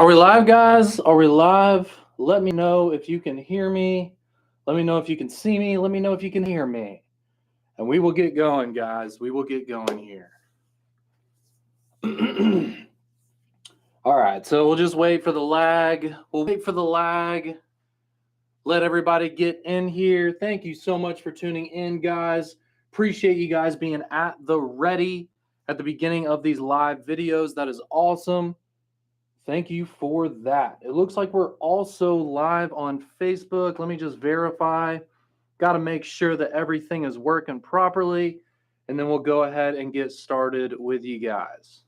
Are we live, guys? Are we live? Let me know if you can hear me. Let me know if you can see me. Let me know if you can hear me. And we will get going, guys. We will get going here. All right, so we'll just wait for the lag. We'll wait for the lag. Let everybody get in here. Thank you so much for tuning in, guys. Appreciate you guys being at the ready at the beginning of these live videos. That is awesome. Thank you for that. It looks like we're also live on Facebook. Let me just verify. Got to make sure that everything is working properly, and then we'll go ahead and get started with you guys.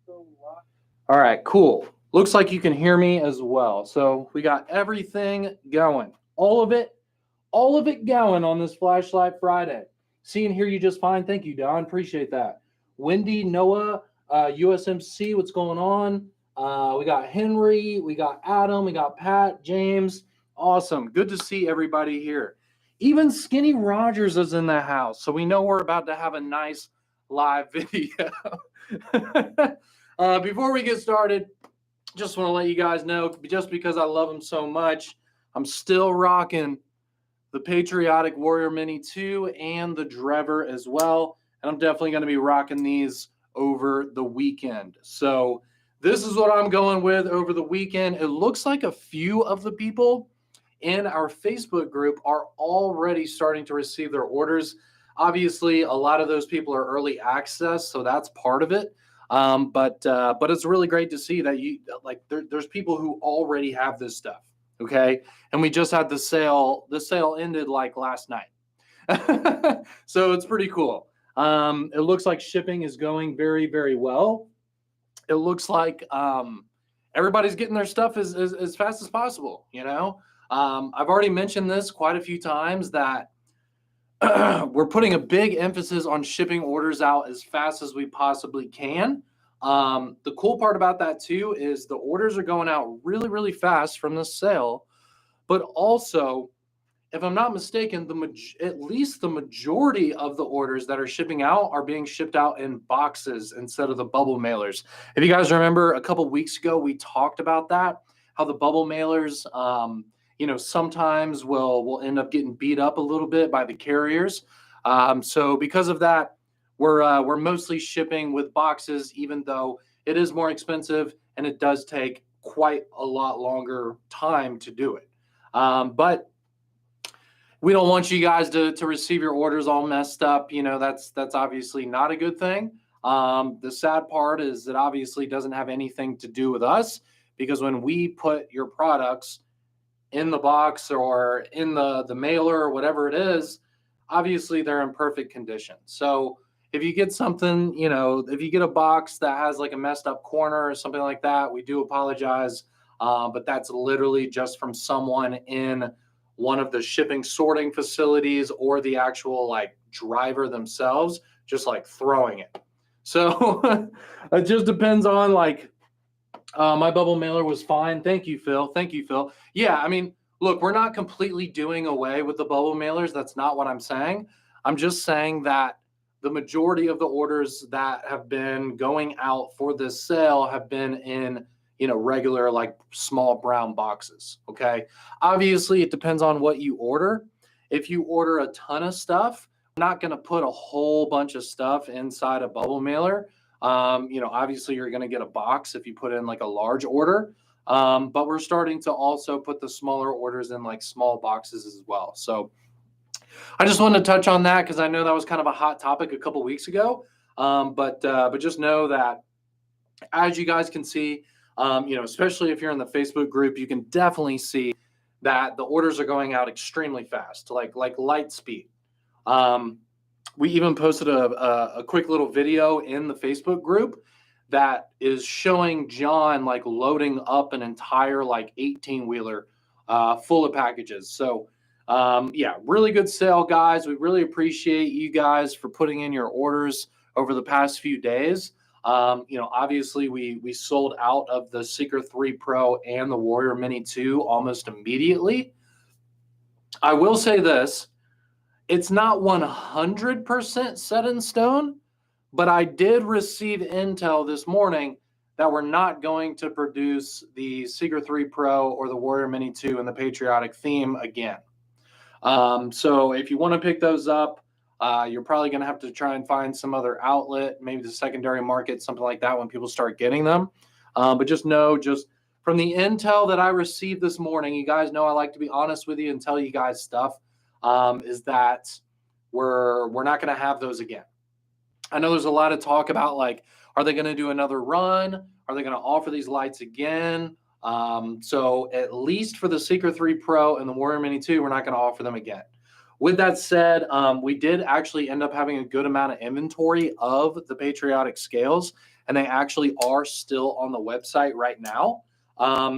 All right, cool. Looks like you can hear me as well. So we got everything going. All of it going on this Flashlight Friday. See and hear you just fine. Thank you, Don. Appreciate that. Wendy, Noah, USMC, what's going on? We got Henry, we got Adam, we got Pat, James. Awesome. Good to see everybody here. Even Skinny Rogers is in the house, so we know we're about to have a nice live video. Before we get started, just want to let you guys know, just because I love them so much, I'm still rocking the Patriotic Warrior Mini 2 and the Drever as well, and I'm definitely going to be rocking these over the weekend. So this is what I'm going with over the weekend. It looks like a few of the people in our Facebook group are already starting to receive their orders. Obviously, a lot of those people are early access, so that's part of it. But it's really great to see that there's people who already have this stuff. Okay, and we just had the sale. The sale ended like last night, so it's pretty cool. It looks like shipping is going very, very well. It looks like everybody's getting their stuff as fast as possible. You know, I've already mentioned this quite a few times that we're putting a big emphasis on shipping orders out as fast as we possibly can. The cool part about that too is the orders are going out really, really fast from the sale, but also, if I'm not mistaken, at least the majority of the orders that are shipping out are being shipped out in boxes instead of the bubble mailers. If you guys remember, a couple weeks ago, we talked about that, how the bubble mailers, sometimes will end up getting beat up a little bit by the carriers. So because of that, we're mostly shipping with boxes, even though it is more expensive and it does take quite a lot longer time to do it. But we don't want you guys to receive your orders all messed up. You know, that's obviously not a good thing. The sad part is it obviously doesn't have anything to do with us, because when we put your products in the box or in the mailer or whatever it is, obviously they're in perfect condition. So if you get something, if you get a box that has like a messed up corner or something like that, we do apologize. But that's literally just from someone in one of the shipping sorting facilities or the actual like driver themselves, just like throwing it. So it just depends on my bubble mailer was fine. Thank you, Phil. Thank you, Phil. Yeah, I mean, look, we're not completely doing away with the bubble mailers. That's not what I'm saying. I'm just saying that the majority of the orders that have been going out for this sale have been in regular, like small brown boxes. Okay. Obviously, it depends on what you order. If you order a ton of stuff, I'm not going to put a whole bunch of stuff inside a bubble mailer. Obviously, you're going to get a box if you put in like a large order. But we're starting to also put the smaller orders in like small boxes as well. So I just wanted to touch on that because I know that was kind of a hot topic a couple weeks ago. But just know that, as you guys can see, especially if you're in the Facebook group, you can definitely see that the orders are going out extremely fast, like light speed. We even posted a quick little video in the Facebook group that is showing John like loading up an entire like 18-wheeler full of packages. So really good sale, guys. We really appreciate you guys for putting in your orders over the past few days. Obviously we sold out of the Seeker 3 Pro and the Warrior Mini 2 almost immediately. I will say this, it's not 100% set in stone, but I did receive intel this morning that we're not going to produce the Seeker 3 Pro or the Warrior Mini 2 in the patriotic theme again. So if you want to pick those up, you're probably going to have to try and find some other outlet, maybe the secondary market, something like that when people start getting them. But just know, just from the intel that I received this morning, you guys know I like to be honest with you and tell you guys stuff, is that we're not going to have those again. I know there's a lot of talk about, like, are they going to do another run? Are they going to offer these lights again? So at least for the Seeker 3 Pro and the Warrior Mini 2, we're not going to offer them again. With that said, we did actually end up having a good amount of inventory of the patriotic scales, and they actually are still on the website right now.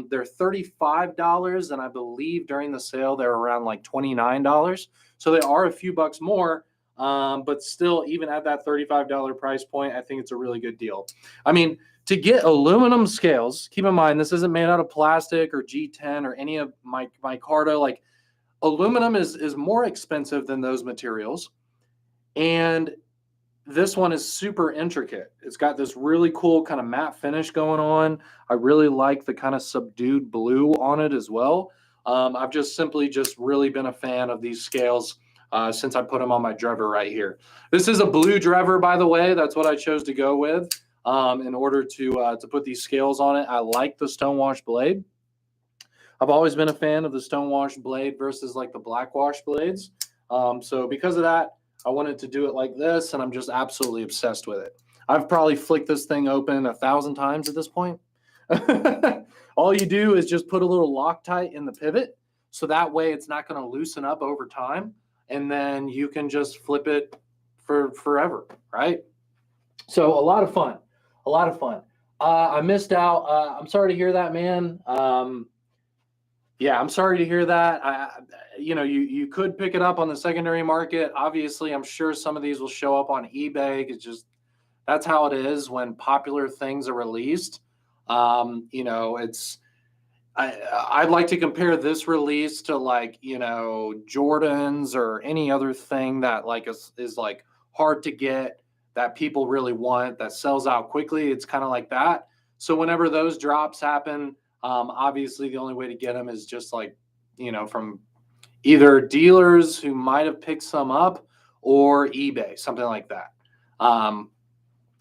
They're $35, and I believe during the sale they're around like $29. So they are a few bucks more, but still, even at that $35 price point, I think it's a really good deal. I mean, to get aluminum scales, keep in mind this isn't made out of plastic or G10 or any of my micarta. Like, aluminum is more expensive than those materials, and this one is super intricate. It's got this really cool kind of matte finish going on. I really like the kind of subdued blue on it as well. I've just really been a fan of these scales since I put them on my driver right here. This is a blue driver, by the way. That's what I chose to go with in order to put these scales on it. I like the stonewash blade. I've always been a fan of the stonewash blade versus like the blackwash blades. So because of that, I wanted to do it like this, and I'm just absolutely obsessed with it. I've probably flicked this thing open 1,000 times at this point. All you do is just put a little Loctite in the pivot, so that way it's not going to loosen up over time, and then you can just flip it for forever, right? So a lot of fun, a lot of fun. I missed out. I'm sorry to hear that, man. Yeah, I'm sorry to hear that. You could pick it up on the secondary market. Obviously, I'm sure some of these will show up on eBay. It's just, that's how it is when popular things are released. I'd like to compare this release to, like, Jordans or any other thing that like is like hard to get, that people really want, that sells out quickly. It's kind of like that. So whenever those drops happen, obviously the only way to get them is just like, from either dealers who might have picked some up or eBay, something like that.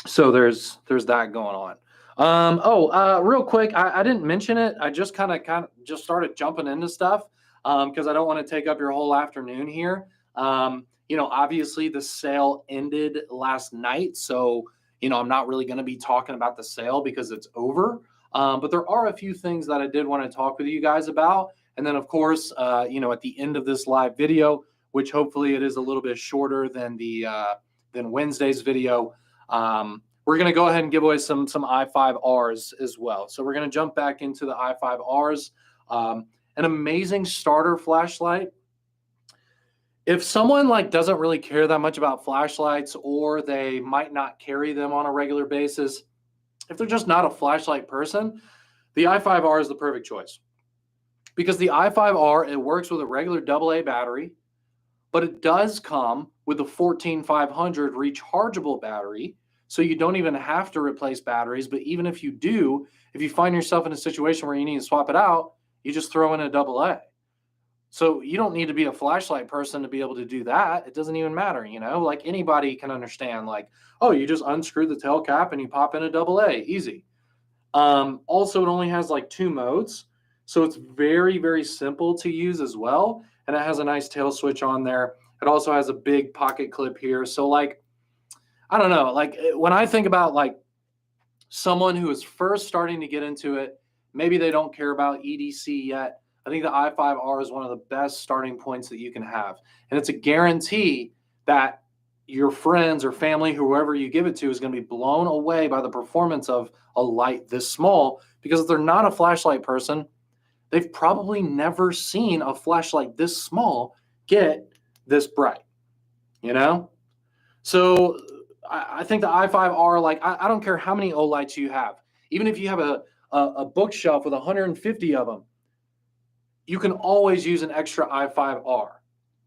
So there's that going on. Real quick, I didn't mention it. I just kind of just started jumping into stuff because I don't want to take up your whole afternoon here. Obviously the sale ended last night, so I'm not really going to be talking about the sale because it's over. But there are a few things that I did want to talk with you guys about. And then, of course, at the end of this live video, which hopefully it is a little bit shorter than than Wednesday's video, we're going to go ahead and give away some i5Rs as well. So we're going to jump back into the i5Rs. An amazing starter flashlight. If someone doesn't really care that much about flashlights, or they might not carry them on a regular basis, if they're just not a flashlight person, the i5R is the perfect choice. Because the i5R, it works with a regular AA battery, but it does come with a 14500 rechargeable battery, so you don't even have to replace batteries. But even if you do, if you find yourself in a situation where you need to swap it out, you just throw in a AA. So you don't need to be a flashlight person to be able to do that. It doesn't even matter, like anybody can understand, like, oh, you just unscrew the tail cap and you pop in a AA, easy. Also, it only has like 2 modes, so it's very, very simple to use as well. And it has a nice tail switch on there. It also has a big pocket clip here. So I don't know, when I think about someone who is first starting to get into it, maybe they don't care about EDC yet, I think the i5R is one of the best starting points that you can have. And it's a guarantee that your friends or family, whoever you give it to, is going to be blown away by the performance of a light this small, because if they're not a flashlight person, they've probably never seen a flashlight this small get this bright, So I think the i5R, I don't care how many Olights you have. Even if you have a bookshelf with 150 of them, you can always use an extra i5R,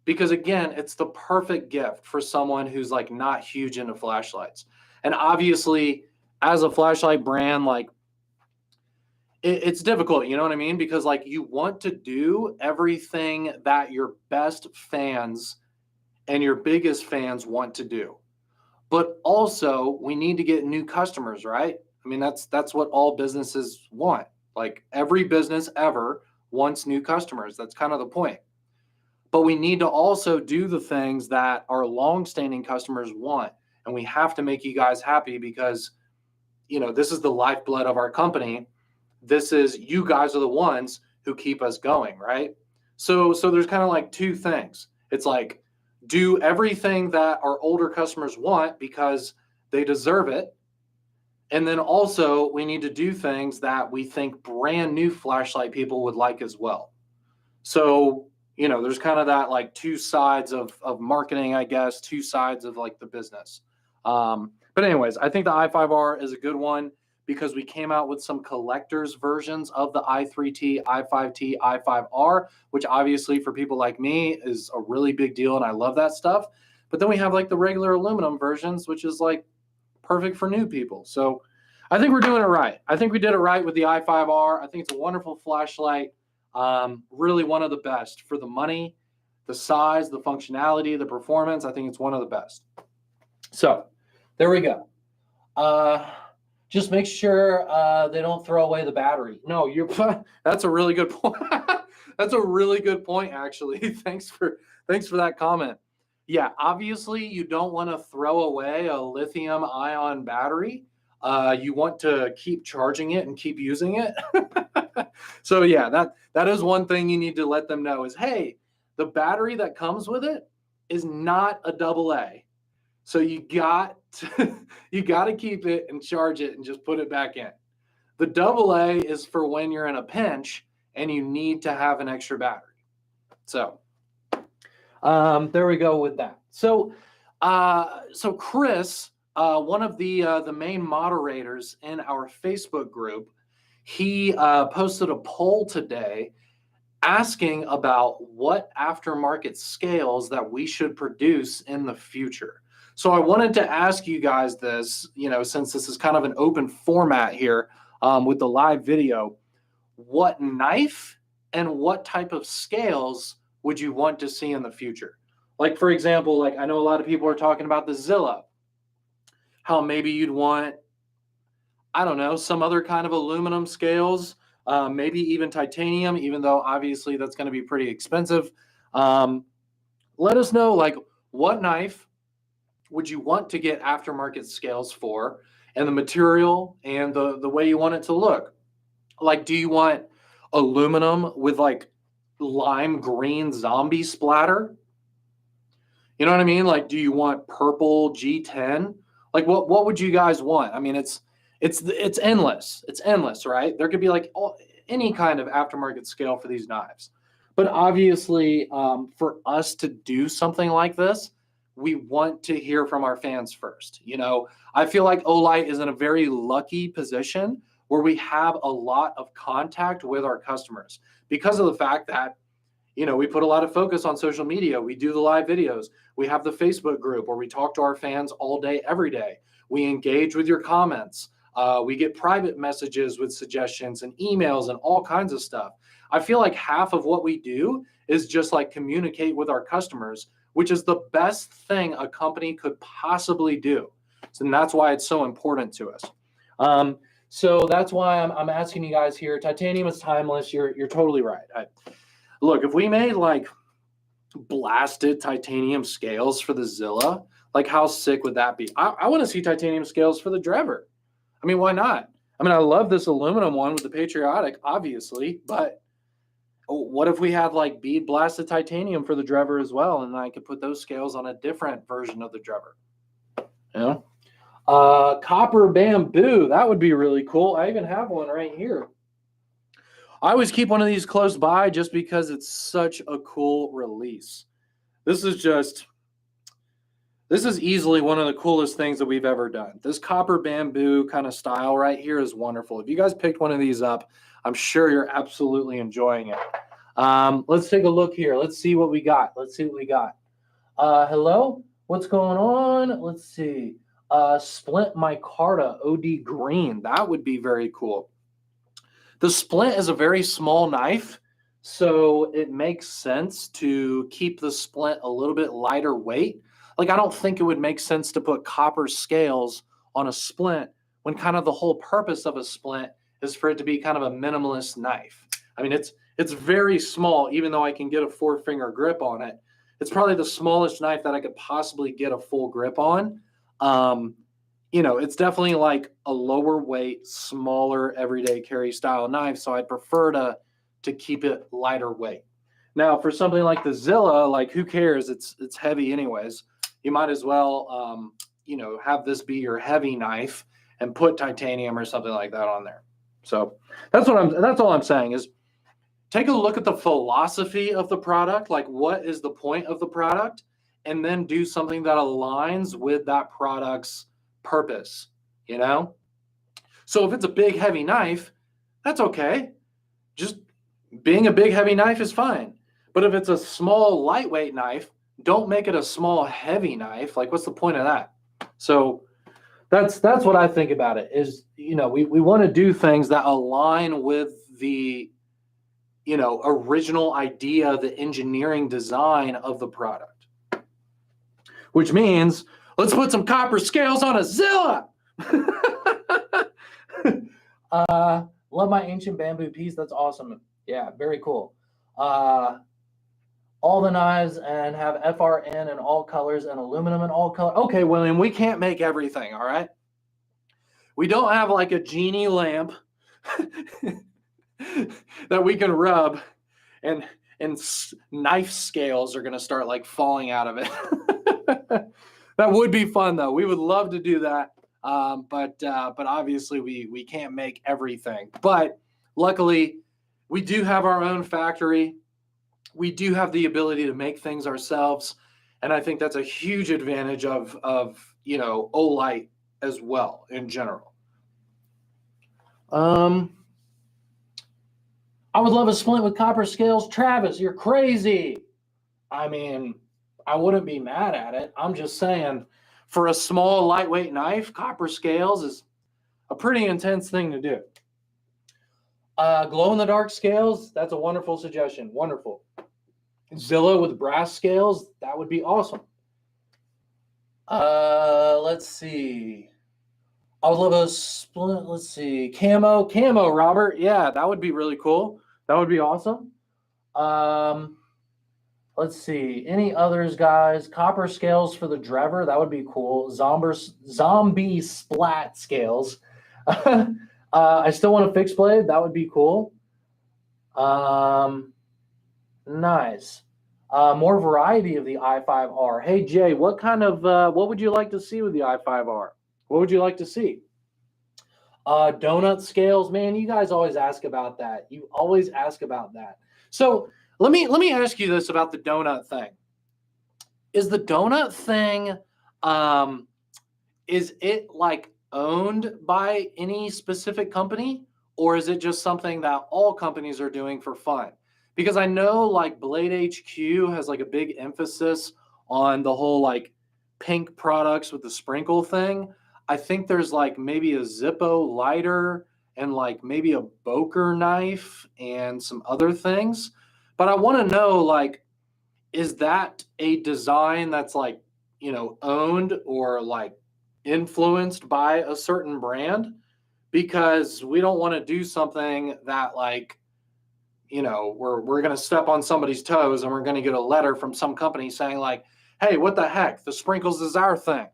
because again, it's the perfect gift for someone who's not huge into flashlights. And obviously, as a flashlight brand, it's difficult, you know what I mean? Because like you want to do everything that your best fans and your biggest fans want to do. But also we need to get new customers, right? I mean, that's what all businesses want. Like every business ever wants new customers. That's kind of the point. But we need to also do the things that our long-standing customers want. And we have to make you guys happy because, this is the lifeblood of our company. This is, you guys are the ones who keep us going, right? So there's kind of like two things. It's like do everything that our older customers want because they deserve it. And then also we need to do things that we think brand new flashlight people would like as well. So, there's kind of that like two sides of marketing, I guess, two sides of like the business. But anyways, I think the i5R is a good one because we came out with some collector's versions of the i3T, i5T, i5R, which obviously for people like me is a really big deal and I love that stuff. But then we have like the regular aluminum versions, which is like perfect for new people. So I think we're doing it right. I think we did it right with the i5R. I think it's a wonderful flashlight. Really one of the best for the money, the size, the functionality, the performance. I think it's one of the best. So there we go. Just make sure they don't throw away the battery. No, that's a really good point. That's a really good point, actually. Thanks for that comment. Yeah, obviously you don't want to throw away a lithium ion battery. You want to keep charging it and keep using it. So yeah, that is one thing you need to let them know is, hey, the battery that comes with it is not a AA. So you got to keep it and charge it and just put it back in. The AA is for when you're in a pinch and you need to have an extra battery. So there we go with that. So Chris, one of the main moderators in our Facebook group, he posted a poll today asking about what aftermarket scales that we should produce in the future. So I wanted to ask you guys this, since this is kind of an open format here with the live video, what knife and what type of scales would you want to see in the future? Like, for example, like I know a lot of people are talking about the Zilla, how maybe you'd want, I don't know, some other kind of aluminum scales, maybe even titanium, even though obviously that's going to be pretty expensive. Let us know, like, what knife would you want to get aftermarket scales for, and the material and the way you want it to look. Like, do you want aluminum with like lime green zombie splatter? You know what I mean? Like, do you want purple G10? Like, what would you guys want? I mean, it's endless. It's endless, right? There could be like any kind of aftermarket scale for these knives. But obviously, for us to do something like this, we want to hear from our fans first. I feel like Olight is in a very lucky position where we have a lot of contact with our customers because of the fact that, we put a lot of focus on social media. We do the live videos. We have the Facebook group where we talk to our fans all day, every day. We engage with your comments. We get private messages with suggestions and emails and all kinds of stuff. I feel like half of what we do is just like communicate with our customers, which is the best thing a company could possibly do. And that's why it's so important to us. So that's why I'm asking you guys here. Titanium is timeless. You're totally right. Look, if we made like blasted titanium scales for the Zilla, like how sick would that be? I want to see titanium scales for the Drever. I mean, why not? I mean, I love this aluminum one with the Patriotic, obviously, but what if we had like bead blasted titanium for the Drever as well, and I could put those scales on a different version of the Drever? Copper bamboo, that would be really cool. I even have one right here. I always keep one of these close by just because it's such a cool release. This is easily one of the coolest things that we've ever done. This copper bamboo kind of style right here is wonderful. If you guys picked one of these up, I'm sure you're absolutely enjoying it. Let's take a look here. Let's see what we got. Hello? What's going on? Let's see. Splint micarta OD green. That would be very cool. The splint is a very small knife, so it makes sense to keep the splint a little bit lighter weight. Like, I don't think it would make sense to put copper scales on a splint when kind of the whole purpose of a splint is for it to be kind of a minimalist knife. I mean, it's very small, even though I can get a 4-finger grip on it. It's probably the smallest knife that I could possibly get a full grip on. It's definitely like a lower weight, smaller, everyday carry style knife. So I'd prefer to keep it lighter weight. Now, for something like the Zilla, like, who cares? It's heavy anyways. You might as well, have this be your heavy knife and put titanium or something like that on there. So that's all I'm saying is take a look at the philosophy of the product, like what is the point of the product, and then do something that aligns with that product's purpose, So if it's a big, heavy knife, that's okay. Just being a big, heavy knife is fine. But if it's a small, lightweight knife, don't make it a small, heavy knife. Like, what's the point of that? So that's what I think about it is, we want to do things that align with the, original idea, the engineering design of the product, which means let's put some copper scales on a Zilla. Love my ancient bamboo piece. That's awesome. Yeah, very cool. All the knives and have FRN in all colors and aluminum in all colors. Okay, William, we can't make everything, all right? We don't have like a genie lamp that we can rub and knife scales are going to start like falling out of it. That would be fun though. We would love to do that. But obviously we can't make everything. But luckily we do have our own factory. We do have the ability to make things ourselves. And I think that's a huge advantage of Olight as well in general. I would love a splint with copper scales. Travis, you're crazy. I mean, I wouldn't be mad at it. I'm just saying, for a small, lightweight knife, copper scales is a pretty intense thing to do. Glow-in-the-dark scales, that's a wonderful suggestion. Wonderful. Zilla with brass scales, that would be awesome. Let's see. I would love a splint. Let's see. Camo, Robert. Yeah, that would be really cool. That would be awesome. Let's see. Any others, guys? Copper scales for the Drever. That would be cool. Zombie splat scales. I still want a fixed blade. That would be cool. Nice. More variety of the i5R. Hey, Jay, what would you like to see with the i5R? What would you like to see? Donut scales, man. You guys always ask about that. You always ask about that. So let me ask you this about the donut thing. Is the donut thing, is it like owned by any specific company, or is it just something that all companies are doing for fun? Because I know like Blade HQ has like a big emphasis on the whole like pink products with the sprinkle thing. I think there's like maybe a Zippo lighter and like maybe a Boker knife and some other things. But I want to know, like, is that a design that's like, owned or like influenced by a certain brand? Because we don't want to do something that like, we're going to step on somebody's toes and we're going to get a letter from some company saying like, hey, what the heck? The sprinkles is our thing.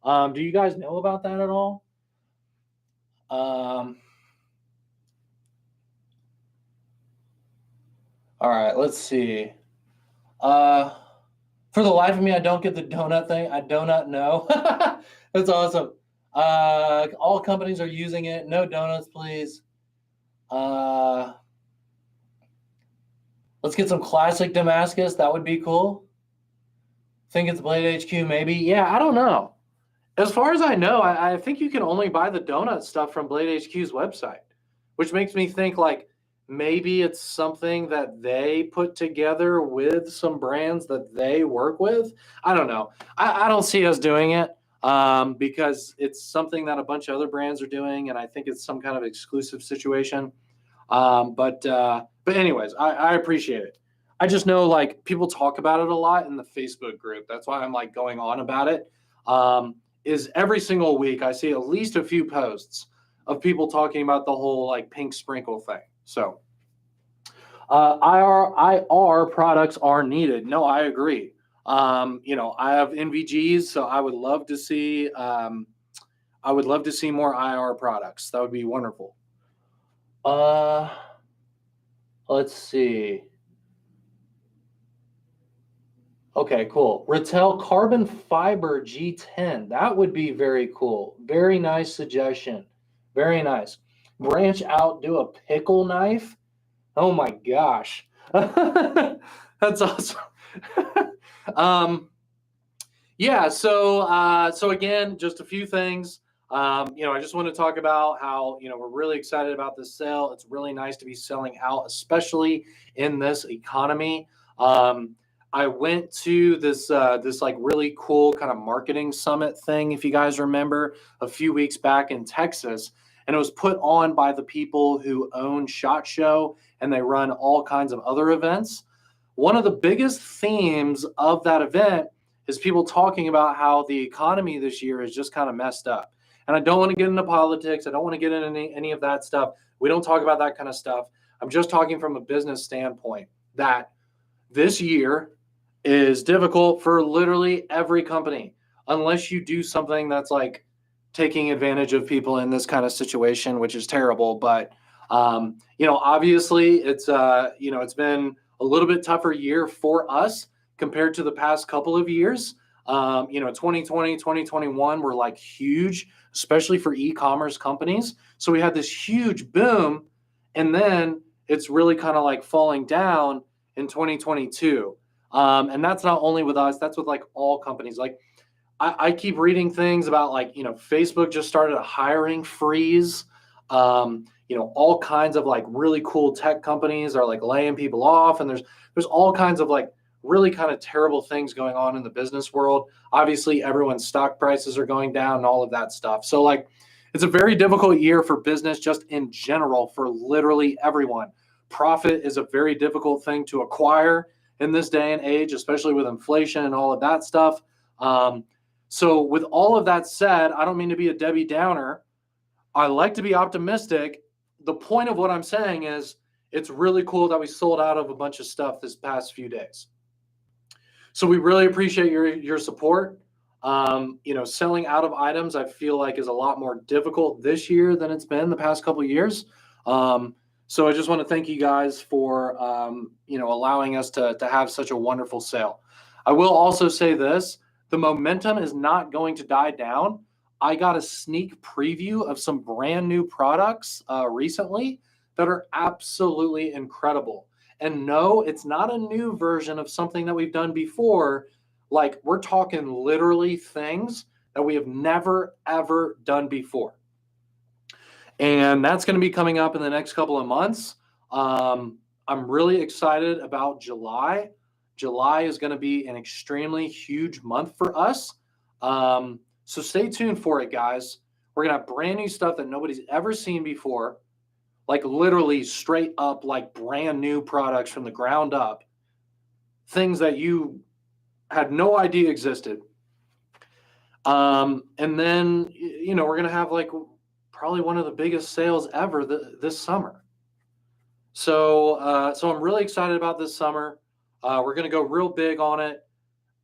Do you guys know about that at all? All right, let's see. For the life of me, I don't get the donut thing. I do not know. That's awesome. All companies are using it. No donuts, please. Let's get some classic Damascus. That would be cool. Think it's Blade HQ, maybe. Yeah, I don't know. As far as I know, I think you can only buy the donut stuff from Blade HQ's website, which makes me think like maybe it's something that they put together with some brands that they work with. I don't know. I don't see us doing it because it's something that a bunch of other brands are doing, and I think it's some kind of exclusive situation. But anyways, I appreciate it. I just know like people talk about it a lot in the Facebook group. That's why I'm like going on about it. Is every single week I see at least a few posts of people talking about the whole like pink sprinkle thing. So IR products are needed. No, I agree. I have NVGs, so I would love to see more IR products. That would be wonderful. Let's see. Okay, cool. Rattel carbon fiber G10. That would be very cool. Very nice suggestion. Very nice. Branch out, do a pickle knife. Oh my gosh. That's awesome. Yeah, so again, just a few things. I just want to talk about how, we're really excited about this sale. It's really nice to be selling out, especially in this economy. I went to this like really cool kind of marketing summit thing, if you guys remember, a few weeks back in Texas, and it was put on by the people who own SHOT Show, and they run all kinds of other events. One of the biggest themes of that event is people talking about how the economy this year is just kind of messed up. And I don't want to get into politics. I don't want to get into any of that stuff. We don't talk about that kind of stuff. I'm just talking from a business standpoint that this year is difficult for literally every company, unless you do something that's like taking advantage of people in this kind of situation, which is terrible. But, obviously it's been a little bit tougher year for us compared to the past couple of years. 2020, 2021 were like huge, especially for e-commerce companies. So we had this huge boom, and then it's really kind of like falling down in 2022. And that's not only with us, that's with like all companies. Like I keep reading things about like, Facebook just started a hiring freeze. All kinds of like really cool tech companies are like laying people off, and there's all kinds of like really kind of terrible things going on in the business world. Obviously, everyone's stock prices are going down and all of that stuff. So like, it's a very difficult year for business just in general for literally everyone. Profit is a very difficult thing to acquire in this day and age, especially with inflation and all of that stuff. So with all of that said, I don't mean to be a Debbie Downer. I like to be optimistic. The point of what I'm saying is it's really cool that we sold out of a bunch of stuff this past few days. So we really appreciate your support. Selling out of items, I feel like, is a lot more difficult this year than it's been the past couple of years. So I just want to thank you guys for, allowing us to have such a wonderful sale. I will also say this, the momentum is not going to die down. I got a sneak preview of some brand new products recently that are absolutely incredible. And no, it's not a new version of something that we've done before. Like, we're talking literally things that we have never, ever done before. And that's going to be coming up in the next couple of months. I'm really excited about July. July is going to be an extremely huge month for us. So stay tuned for it, guys. We're going to have brand new stuff that nobody's ever seen before. Like literally straight up, like brand new products from the ground up. Things that you had no idea existed. And then, we're going to have like probably one of the biggest sales ever this summer. So I'm really excited about this summer. We're going to go real big on it.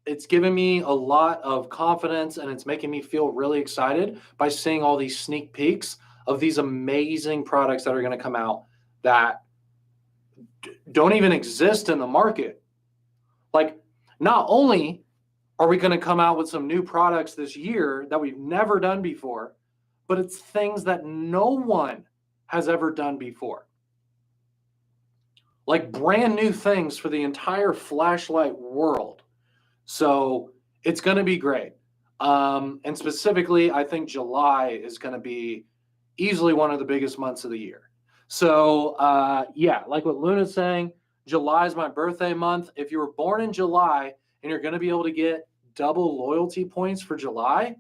It's given me a lot of confidence, and it's making me feel really excited by seeing all these sneak peeks of these amazing products that are going to come out that don't even exist in the market. Like, not only are we going to come out with some new products this year that we've never done before, but it's things that no one has ever done before. Like brand new things for the entire flashlight world. So it's going to be great. And specifically, I think July is going to be easily one of the biggest months of the year. So like what Luna's saying, July is my birthday month. If you were born in July and you're going to be able to get double loyalty points for July,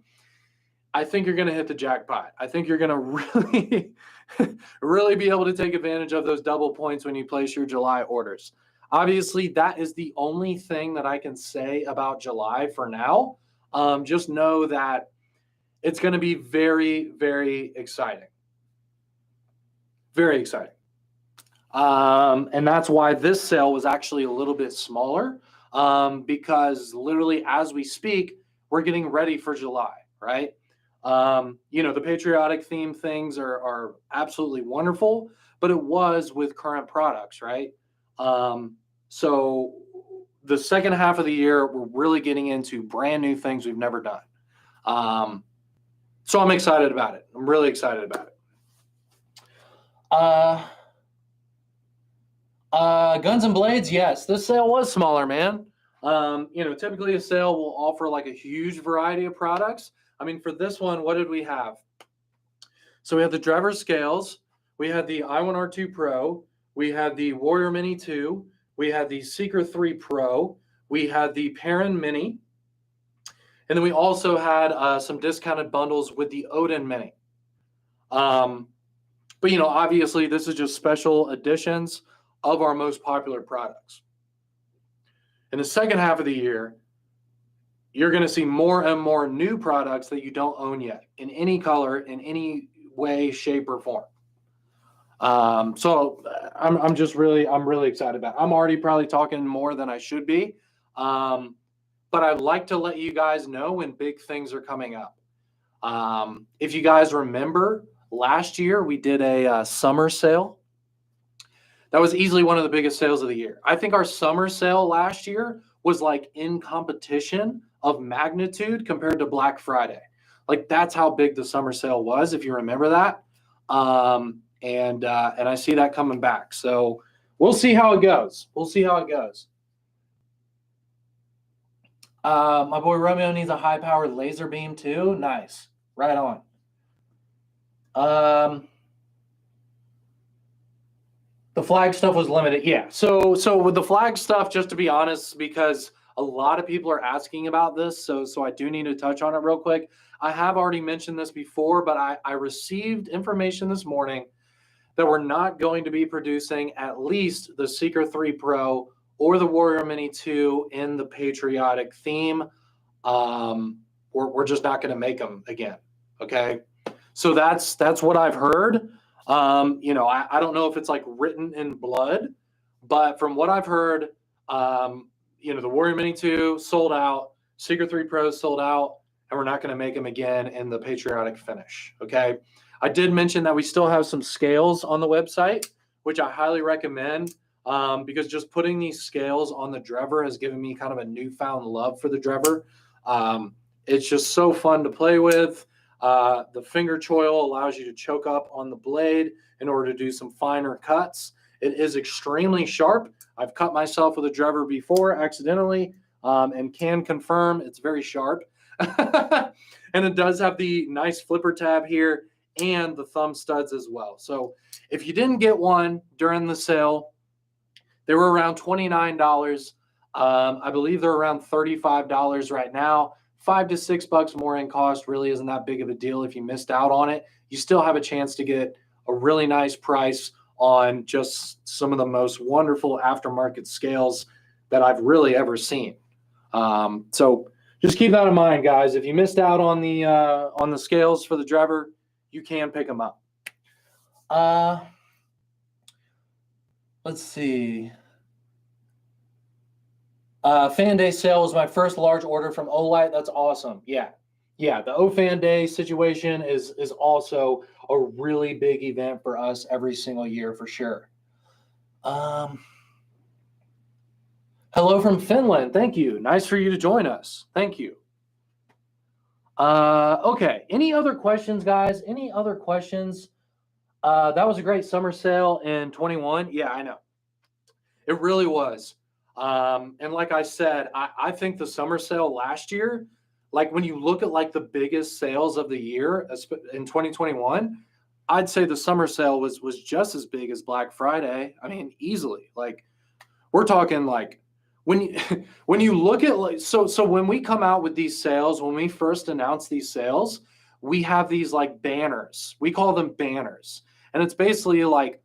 I think you're going to hit the jackpot. I think you're going to really, really be able to take advantage of those double points when you place your July orders. Obviously, that is the only thing that I can say about July for now. Just know that it's going to be very, very exciting. Very exciting. And that's why this sale was actually a little bit smaller, because literally as we speak, we're getting ready for July, right? The patriotic theme things are absolutely wonderful, but it was with current products, right? So the second half of the year, we're really getting into brand new things we've never done. So I'm excited about it. I'm really excited about it. Guns and Blades, yes, this sale was smaller, man. Typically a sale will offer like a huge variety of products. I mean, for this one, what did we have? So we had the Drever scales, we had the I1R2 Pro, we had the Warrior Mini 2, we had the Seeker 3 Pro, we had the Perrin Mini, and then we also had some discounted bundles with the Odin Mini. But obviously this is just special editions of our most popular products. In the second half of the year, you're going to see more and more new products that you don't own yet in any color, in any way, shape, or form. So I'm really excited about it. I'm already probably talking more than I should be. But I'd like to let you guys know when big things are coming up. If you guys remember, last year we did a summer sale. That was easily one of the biggest sales of the year. I think our summer sale last year was like in competition of magnitude compared to Black Friday. Like that's how big the summer sale was, if you remember that. And I see that coming back. So we'll see how it goes. My boy Romeo needs a high-powered laser beam too. Nice. Right on. The flag stuff was limited. Yeah. So with the flag stuff, just to be honest, because a lot of people are asking about this, so I do need to touch on it real quick. I have already mentioned this before, but I received information this morning that we're not going to be producing at least the Seeker 3 Pro or the Warrior Mini 2 in the patriotic theme. We're just not going to make them again. Okay. So that's what I've heard. I don't know if it's like written in blood, but from what I've heard, the Warrior Mini 2 sold out, Seeker 3 Pro sold out, and we're not going to make them again in the patriotic finish. Okay. I did mention that we still have some scales on the website, which I highly recommend, because just putting these scales on the Drever has given me kind of a newfound love for the Drever. It's just so fun to play with. The finger choil allows you to choke up on the blade in order to do some finer cuts. It is extremely sharp. I've cut myself with a Drever before accidentally, and can confirm it's very sharp. And it does have the nice flipper tab here and the thumb studs as well. So if you didn't get one during the sale, they were around $29. I believe they're around $35 right now. $5 to $6 more in cost really isn't that big of a deal. If you missed out on it, you still have a chance to get a really nice price on just some of the most wonderful aftermarket scales that I've really ever seen. So just keep that in mind, guys. If you missed out on the scales for the Drever, you can pick them up. Let's see. Fan Day sale was my first large order from Olight. That's awesome. Yeah. The O-Fan Day situation is also a really big event for us every single year for sure. Hello from Finland. Thank you. Nice for you to join us. Thank you. Okay. Any other questions, guys? Any other questions? That was a great summer sale in 21. Yeah, I know. It really was. And like I said, I think the summer sale last year, like when you look at like the biggest sales of the year in 2021, I'd say the summer sale was just as big as Black Friday. I mean, easily. Like we're talking like when you look at like so when we come out with these sales, when we first announce these sales, we have these like banners. We call them banners. And it's basically like,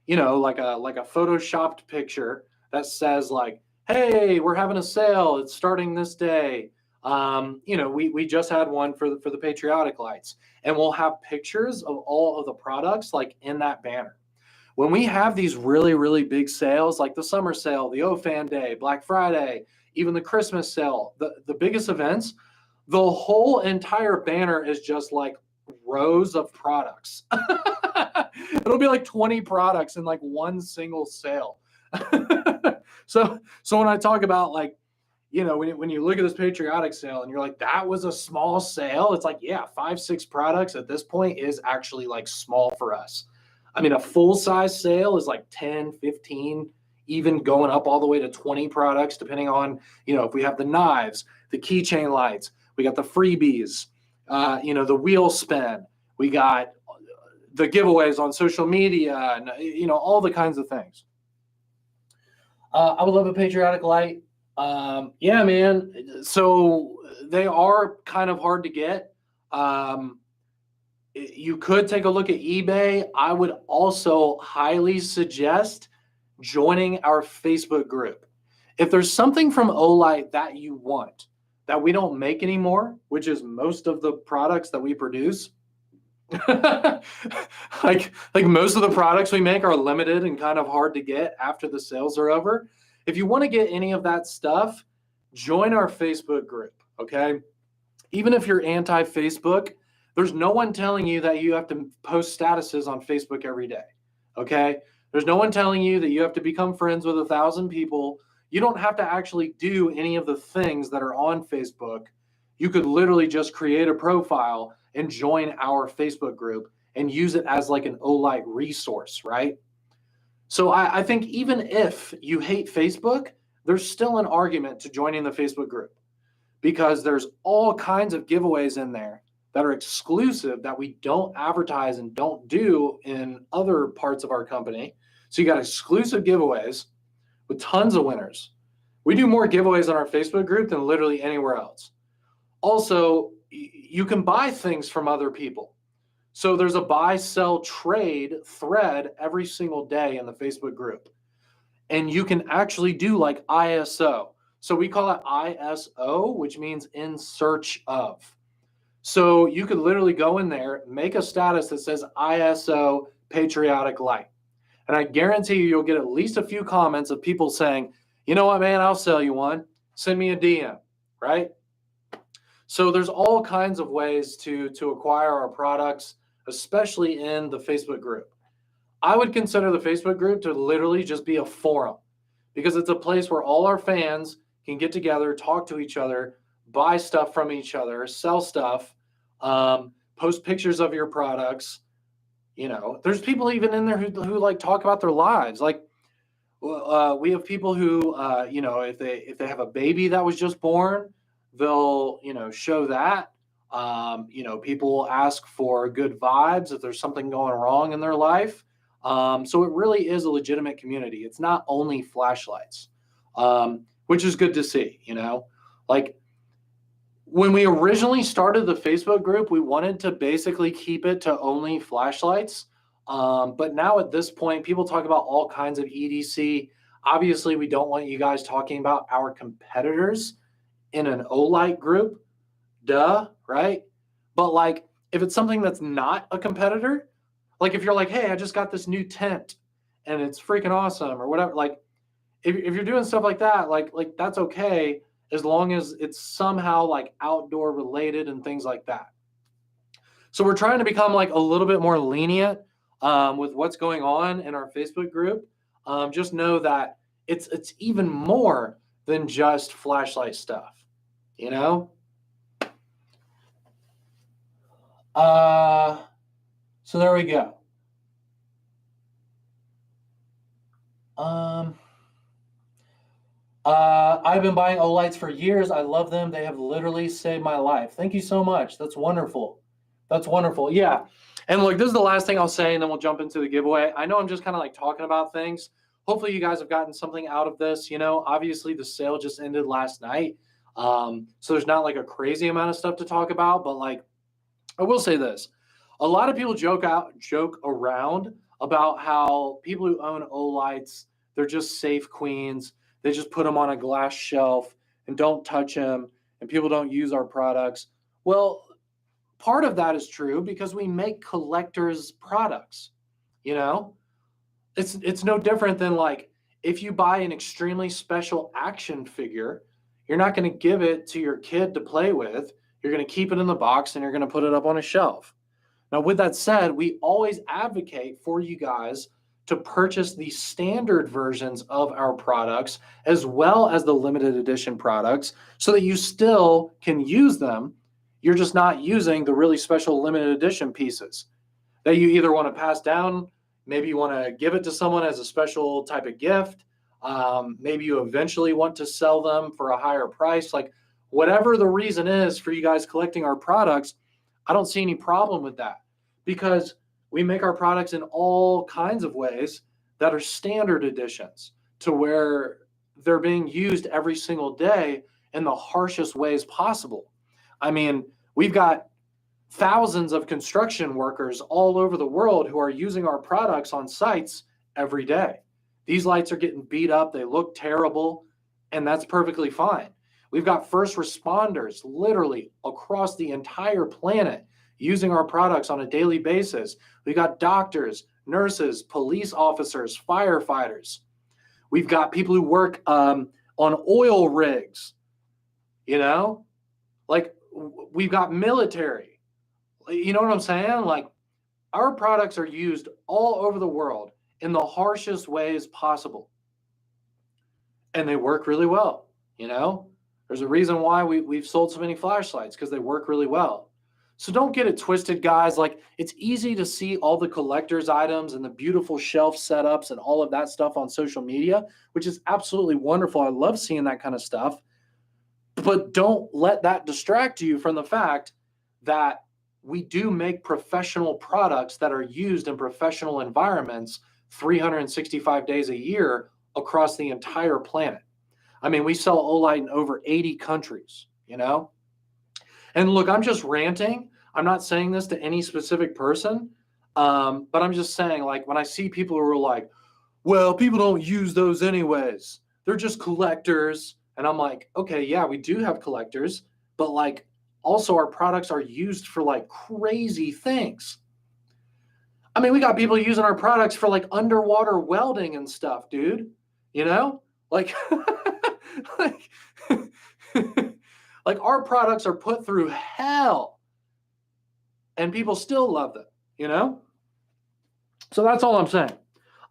you know, like a photoshopped picture that says like, hey, we're having a sale. It's starting this day. You know, we just had one for the patriotic lights, and we'll have pictures of all of the products like in that banner. When we have these really, really big sales, like the summer sale, the OFAN Day, Black Friday, even the Christmas sale, the biggest events, the whole entire banner is just like rows of products. It'll be like 20 products in like one single sale. So when I talk about like, you know, when you look at this patriotic sale and you're like, that was a small sale, it's like, yeah, 5-6 products at this point is actually like small for us. I mean, a full size sale is like 10, 15, even going up all the way to 20 products, depending on, you know, if we have the knives, the keychain lights, we got the freebies, you know, the wheel spin, we got the giveaways on social media, and, you know, all the kinds of things. I would love a patriotic light. Yeah, man. So they are kind of hard to get. You could take a look at eBay. I would also highly suggest joining our Facebook group. If there's something from Olight that you want that we don't make anymore, which is most of the products that we produce, like most of the products we make are limited and kind of hard to get after the sales are over. If you want to get any of that stuff, join our Facebook group, okay? Even if you're anti-Facebook, there's no one telling you that you have to post statuses on Facebook every day, okay? There's no one telling you that you have to become friends with 1,000 people. You don't have to actually do any of the things that are on Facebook. You could literally just create a profile and join our Facebook group and use it as like an Olight resource, right? So I think even if you hate Facebook, there's still an argument to joining the Facebook group, because there's all kinds of giveaways in there that are exclusive that we don't advertise and don't do in other parts of our company. So you got exclusive giveaways with tons of winners. We do more giveaways on our Facebook group than literally anywhere else. Also, you can buy things from other people. So there's a buy, sell, trade thread every single day in the Facebook group. And you can actually do like ISO. So we call it ISO, which means in search of. So you could literally go in there, make a status that says ISO patriotic light. And I guarantee you'll get at least a few comments of people saying, you know what, man, I'll sell you one. Send me a DM, right? So there's all kinds of ways to acquire our products, especially in the Facebook group. I would consider the Facebook group to literally just be a forum, because it's a place where all our fans can get together, talk to each other, buy stuff from each other, sell stuff, post pictures of your products. You know, there's people even in there who like talk about their lives. Like we have people who, you know, if they have a baby that was just born, they'll, you know, show that. You know, people will ask for good vibes if there's something going wrong in their life. So it really is a legitimate community. It's not only flashlights, which is good to see, you know. Like when we originally started the Facebook group, we wanted to basically keep it to only flashlights. But now at this point, people talk about all kinds of EDC. Obviously, we don't want you guys talking about our competitors in an Olight group. Duh, right? But like, if it's something that's not a competitor, like if you're like, hey, I just got this new tent and it's freaking awesome or whatever, like if you're doing stuff like that, like that's okay, as long as it's somehow like outdoor related and things like that. So we're trying to become like a little bit more lenient with what's going on in our Facebook group. Just know that it's even more than just flashlight stuff, you know? So there we go. I've been buying Olights for years. I love them. They have literally saved my life. Thank you so much. That's wonderful. That's wonderful. Yeah. And look, this is the last thing I'll say, and then we'll jump into the giveaway. I know I'm just kind of like talking about things. Hopefully you guys have gotten something out of this. You know, obviously the sale just ended last night. So there's not like a crazy amount of stuff to talk about, but like, I will say this. A lot of people joke around about how people who own Olights, they're just safe queens. They just put them on a glass shelf and don't touch them, and people don't use our products. Well, part of that is true because we make collectors products, you know? It's no different than like if you buy an extremely special action figure, you're not going to give it to your kid to play with. You're going to keep it in the box and you're going to put it up on a shelf. Now, with that said, we always advocate for you guys to purchase the standard versions of our products as well as the limited edition products so that you still can use them. You're just not using the really special limited edition pieces that you either want to pass down. Maybe you want to give it to someone as a special type of gift. Maybe you eventually want to sell them for a higher price. Like whatever the reason is for you guys collecting our products, I don't see any problem with that because we make our products in all kinds of ways that are standard editions to where they're being used every single day in the harshest ways possible. I mean, we've got thousands of construction workers all over the world who are using our products on sites every day. These lights are getting beat up, they look terrible, and that's perfectly fine. We've got first responders literally across the entire planet using our products on a daily basis. We've got doctors, nurses, police officers, firefighters. We've got people who work on oil rigs, you know? Like, we've got military. You know what I'm saying? Like, our products are used all over the world in the harshest ways possible. And they work really well, you know? There's a reason why we've sold so many flashlights, because they work really well. So don't get it twisted, guys. Like, it's easy to see all the collector's items and the beautiful shelf setups and all of that stuff on social media, which is absolutely wonderful. I love seeing that kind of stuff. But don't let that distract you from the fact that we do make professional products that are used in professional environments 365 days a year across the entire planet. I mean, we sell Olight in over 80 countries, you know? And look, I'm just ranting. I'm not saying this to any specific person, but I'm just saying, like, when I see people who are like, well, people don't use those anyways. They're just collectors. And I'm like, okay, yeah, we do have collectors, but like, also our products are used for like crazy things. I mean, we got people using our products for like underwater welding and stuff, dude. You know? Like, like, like our products are put through hell and people still love them, you know? So that's all I'm saying.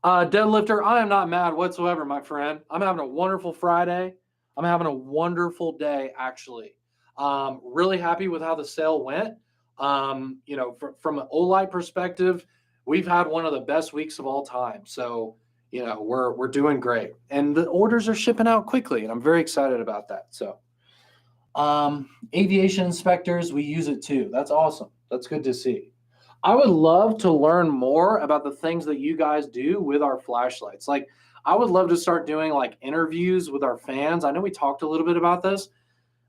Deadlifter, I am not mad whatsoever, my friend. I'm having a wonderful Friday. I'm having a wonderful day, actually. Really happy with how the sale went. You know, from an Olight perspective, we've had one of the best weeks of all time. So, you know, we're doing great. And the orders are shipping out quickly, and I'm very excited about that. So, aviation inspectors, we use it too. That's awesome. That's good to see. I would love to learn more about the things that you guys do with our flashlights. Like, I would love to start doing like interviews with our fans. I know we talked a little bit about this.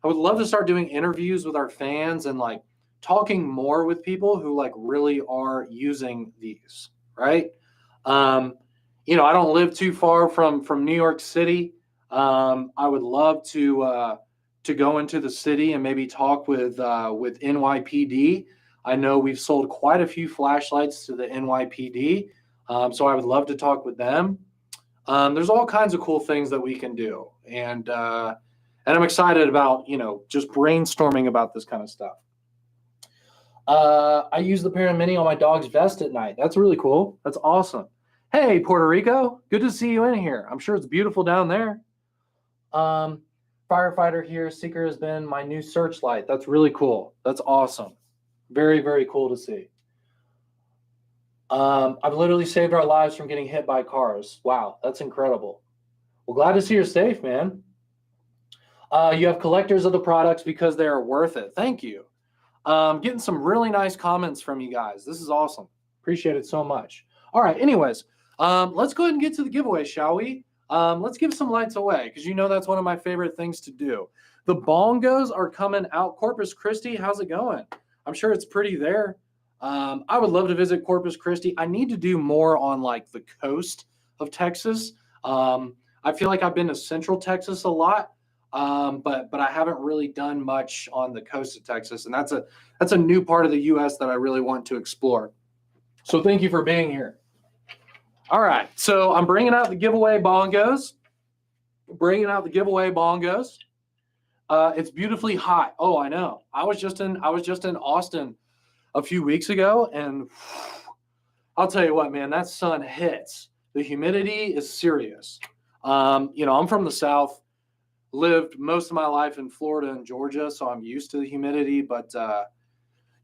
I would love to start doing interviews with our fans and like talking more with people who like really are using these, right? You know, I don't live too far from New York City. I would love to go into the city and maybe talk with NYPD. I know we've sold quite a few flashlights to the NYPD, so I would love to talk with them. There's all kinds of cool things that we can do, and I'm excited about, you know, just brainstorming about this kind of stuff. I use the Parent Mini on my dog's vest at night. That's really cool. That's awesome. Hey, Puerto Rico, good to see you in here. I'm sure it's beautiful down there. Firefighter here. Seeker has been my new searchlight. That's really cool. That's awesome. Very, very cool to see. I've literally saved our lives from getting hit by cars. Wow, that's incredible. Well, glad to see you're safe, man. You have collectors of the products because they are worth it. Thank you. Getting some really nice comments from you guys. This is awesome. Appreciate it so much. All right, anyways, let's go ahead and get to the giveaway, shall we? Let's give some lights away because you know that's one of my favorite things to do. The bongos are coming out. Corpus Christi, how's it going? I'm sure it's pretty there. I would love to visit Corpus Christi. I need to do more on like the coast of Texas. I feel like I've been to Central Texas a lot, but I haven't really done much on the coast of Texas, and that's a new part of the U.S. that I really want to explore. So thank you for being here. All right, so I'm bringing out the giveaway bongos. It's beautifully hot. Oh, I know. I was just in Austin a few weeks ago, and I'll tell you what, man, that sun hits. The humidity is serious. I'm from the South, lived most of my life in Florida and Georgia, so I'm used to the humidity, but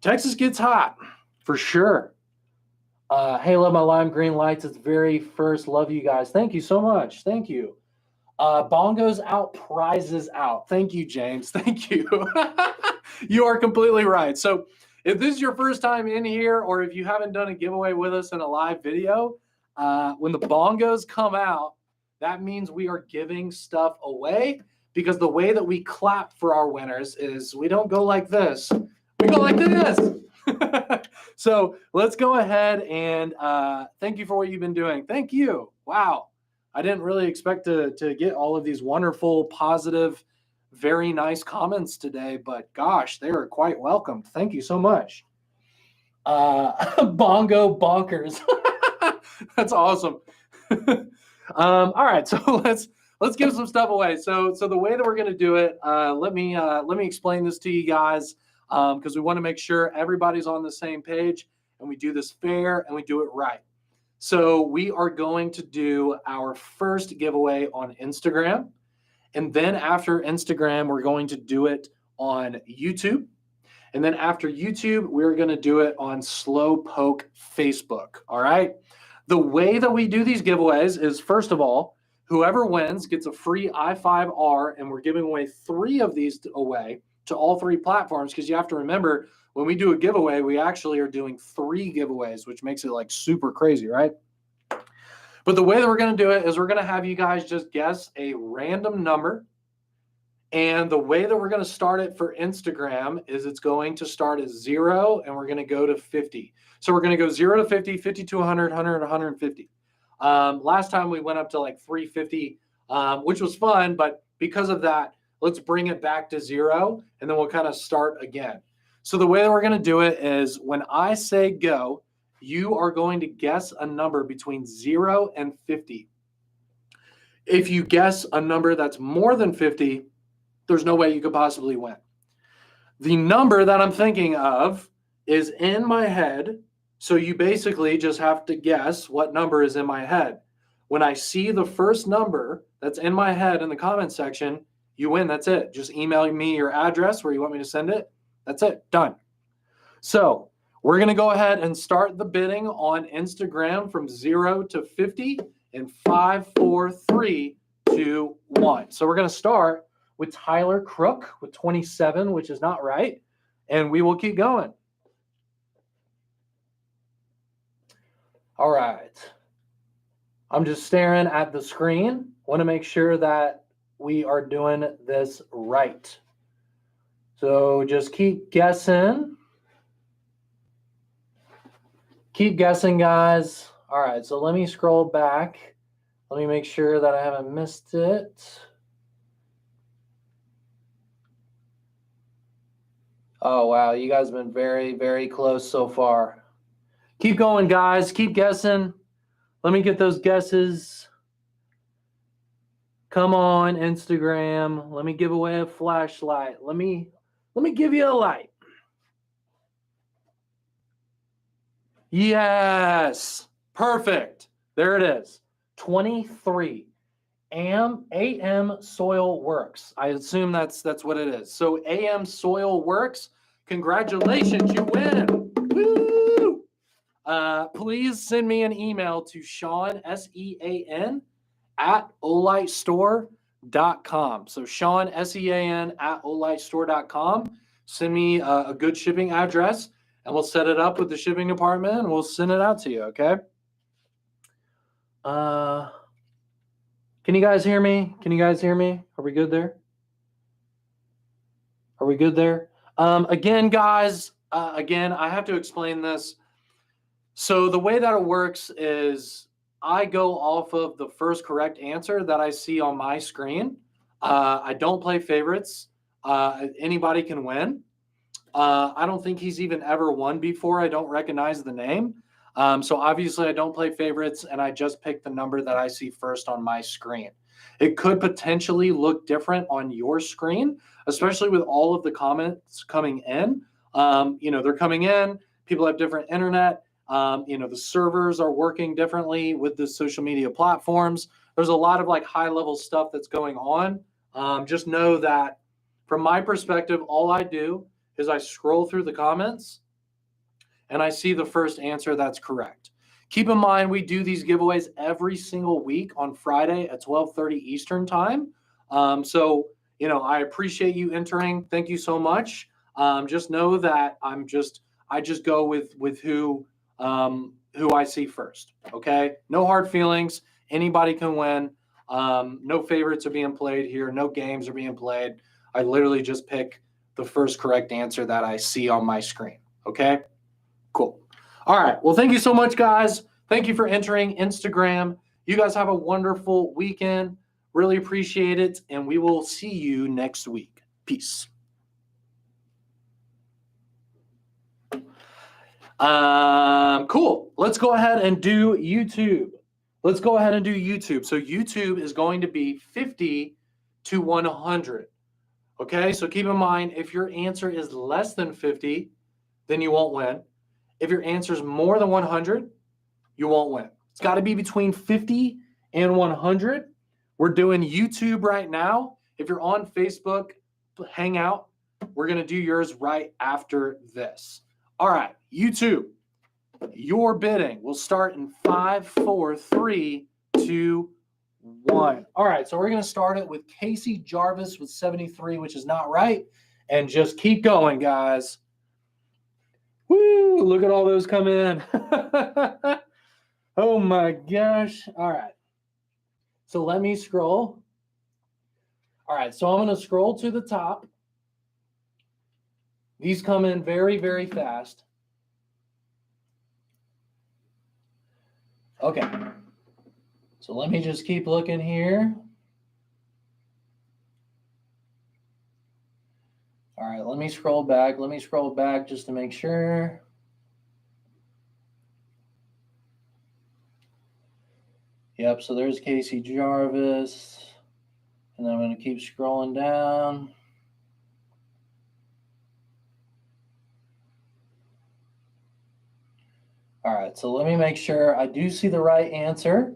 Texas gets hot for sure. Hey, love my lime green lights. It's very first. Love you guys. Thank you so much. Thank you. Bongos out, prizes out. Thank you, James. Thank you. You are completely right. So if this is your first time in here, or if you haven't done a giveaway with us in a live video, when the bongos come out, that means we are giving stuff away, because the way that we clap for our winners is we don't go like this. We go like this. So let's go ahead and thank you for what you've been doing. Thank you. Wow. I didn't really expect to get all of these wonderful, positive, very nice comments today, but gosh, they are quite welcomed. Thank you so much. Bongo bonkers. That's awesome. All right, so let's give some stuff away. So the way that we're going to do it, let me explain this to you guys, because we want to make sure everybody's on the same page and we do this fair and we do it right. So we are going to do our first giveaway on Instagram. And then after Instagram, we're going to do it on YouTube. And then after YouTube, we're going to do it on Slowpoke Facebook. All right. The way that we do these giveaways is, first of all, whoever wins gets a free i5R, and we're giving away 3 of these away to all 3 platforms, because you have to remember, when we do a giveaway, we actually are doing 3 giveaways, which makes it like super crazy, right? But the way that we're going to do it is we're going to have you guys just guess a random number. And the way that we're going to start it for Instagram is it's going to start at 0, and we're going to go to 50. So we're going to go 0 to 50, 50 to 100, 100, 150. Last time we went up to like 350, which was fun. But because of that, let's bring it back to 0, and then we'll kind of start again. So the way that we're going to do it is when I say go, you are going to guess a number between 0 and 50. If you guess a number that's more than 50, there's no way you could possibly win. The number that I'm thinking of is in my head, so you basically just have to guess what number is in my head. When I see the first number that's in my head in the comment section, you win. That's it. Just email me your address where you want me to send it. That's it. Done. So we're going to go ahead and start the bidding on Instagram from 0 to 50 in 5, 4, 3, 2, 1. So we're going to start with Tyler Crook with 27, which is not right. And we will keep going. All right. I'm just staring at the screen. Want to make sure that we are doing this right. So just keep guessing. Keep guessing, guys. All right, so let me scroll back. Let me make sure that I haven't missed it. Oh, wow. You guys have been very, very close so far. Keep going, guys. Keep guessing. Let me get those guesses. Come on, Instagram. Let me give away a flashlight. Let me give you a light. Yes. Perfect. There it is. 23. AM Soil Works. I assume that's what it is. So AM Soil Works, congratulations, you win. Woo! Please send me an email to Sean, SEAN, at olightstore.com. So Sean, SEAN, at olightstore.com. Send me a good shipping address, and we'll set it up with the shipping department, and we'll send it out to you, okay? Can you guys hear me? Can you guys hear me? Are we good there? Are we good there? Again, guys, again, I have to explain this. So the way that it works is I go off of the first correct answer that I see on my screen. I don't play favorites. Anybody can win. I don't think he's even ever won before. I don't recognize the name. So obviously I don't play favorites, and I just pick the number that I see first on my screen. It could potentially look different on your screen, especially with all of the comments coming in. They're coming in, people have different internet. The servers are working differently with the social media platforms. There's a lot of like high level stuff that's going on. Just know that from my perspective, all I do is I scroll through the comments and I see the first answer that's correct. Keep in mind, we do these giveaways every single week on Friday at 12:30 Eastern time. I appreciate you entering. Thank you so much. Just know that I just go with who I see first. Okay, no hard feelings. Anybody can win. No favorites are being played here. No games are being played. I literally just pick the first correct answer that I see on my screen. Okay, cool. All right. Well, thank you so much, guys. Thank you for entering Instagram. You guys have a wonderful weekend. Really appreciate it. And we will see you next week. Peace. Cool. Let's go ahead and do YouTube. So YouTube is going to be 50 to 100. Okay. So keep in mind, if your answer is less than 50, then you won't win. If your answer is more than 100, you won't win. It's got to be between 50 and 100. We're doing YouTube right now. If you're on Facebook, hang out. We're going to do yours right after this. All right, YouTube, your bidding will start in 5, 4, 3, 2, 1. All right, so we're going to start it with Casey Jarvis with 73, which is not right. And just keep going, guys. Woo, look at all those come in. Oh my gosh. All right. So let me scroll. All right, so I'm going to scroll to the top. These come in very, very fast. Okay. So let me just keep looking here. All right, let me scroll back just to make sure. Yep, so there's Casey Jarvis. And I'm going to keep scrolling down. All right, so let me make sure I do see the right answer.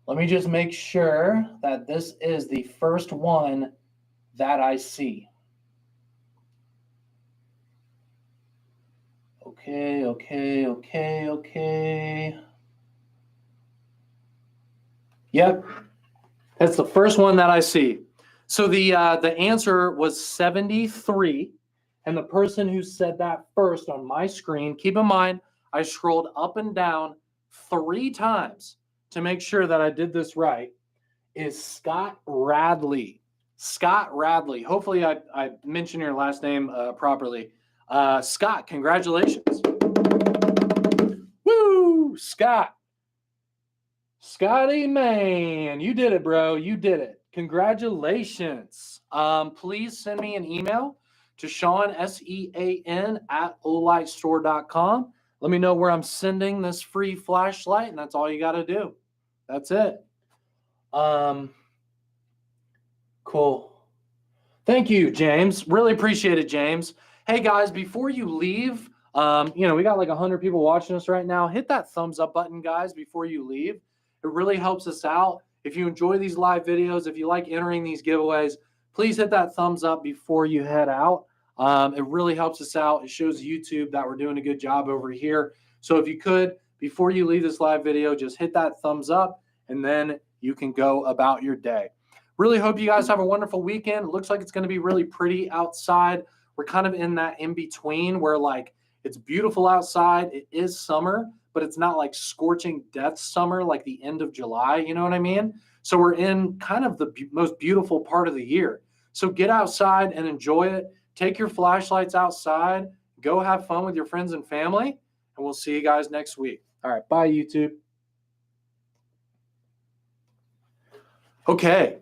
Let me just make sure that this is the first one that I see. Okay. Yep, that's the first one that I see. So the answer was 73, and the person who said that first on my screen, keep in mind, I scrolled up and down 3 times to make sure that I did this right, is Scott Radley. Scott Radley. Hopefully I mentioned your last name properly. Scott, congratulations. Woo, Scott. Scotty, man, you did it, bro. You did it. Congratulations. Please send me an email to Sean, SEAN, @olightstore.com. Let me know where I'm sending this free flashlight, and that's all you got to do. That's it. Cool. Thank you, James. Really appreciate it, James. Hey, guys, before you leave, we got like 100 people watching us right now. Hit that thumbs up button, guys, before you leave. It really helps us out. If you enjoy these live videos, if you like entering these giveaways, please hit that thumbs up before you head out. It really helps us out. It shows YouTube that we're doing a good job over here. So if you could, before you leave this live video, just hit that thumbs up, and then you can go about your day. Really hope you guys have a wonderful weekend. It looks like it's going to be really pretty outside. We're kind of in that in-between where, like, it's beautiful outside. It is summer, but it's not like scorching death summer like the end of July. You know what I mean? So we're in kind of the most beautiful part of the year. So get outside and enjoy it. Take your flashlights outside. Go have fun with your friends and family. And we'll see you guys next week. All right. Bye, YouTube. Okay.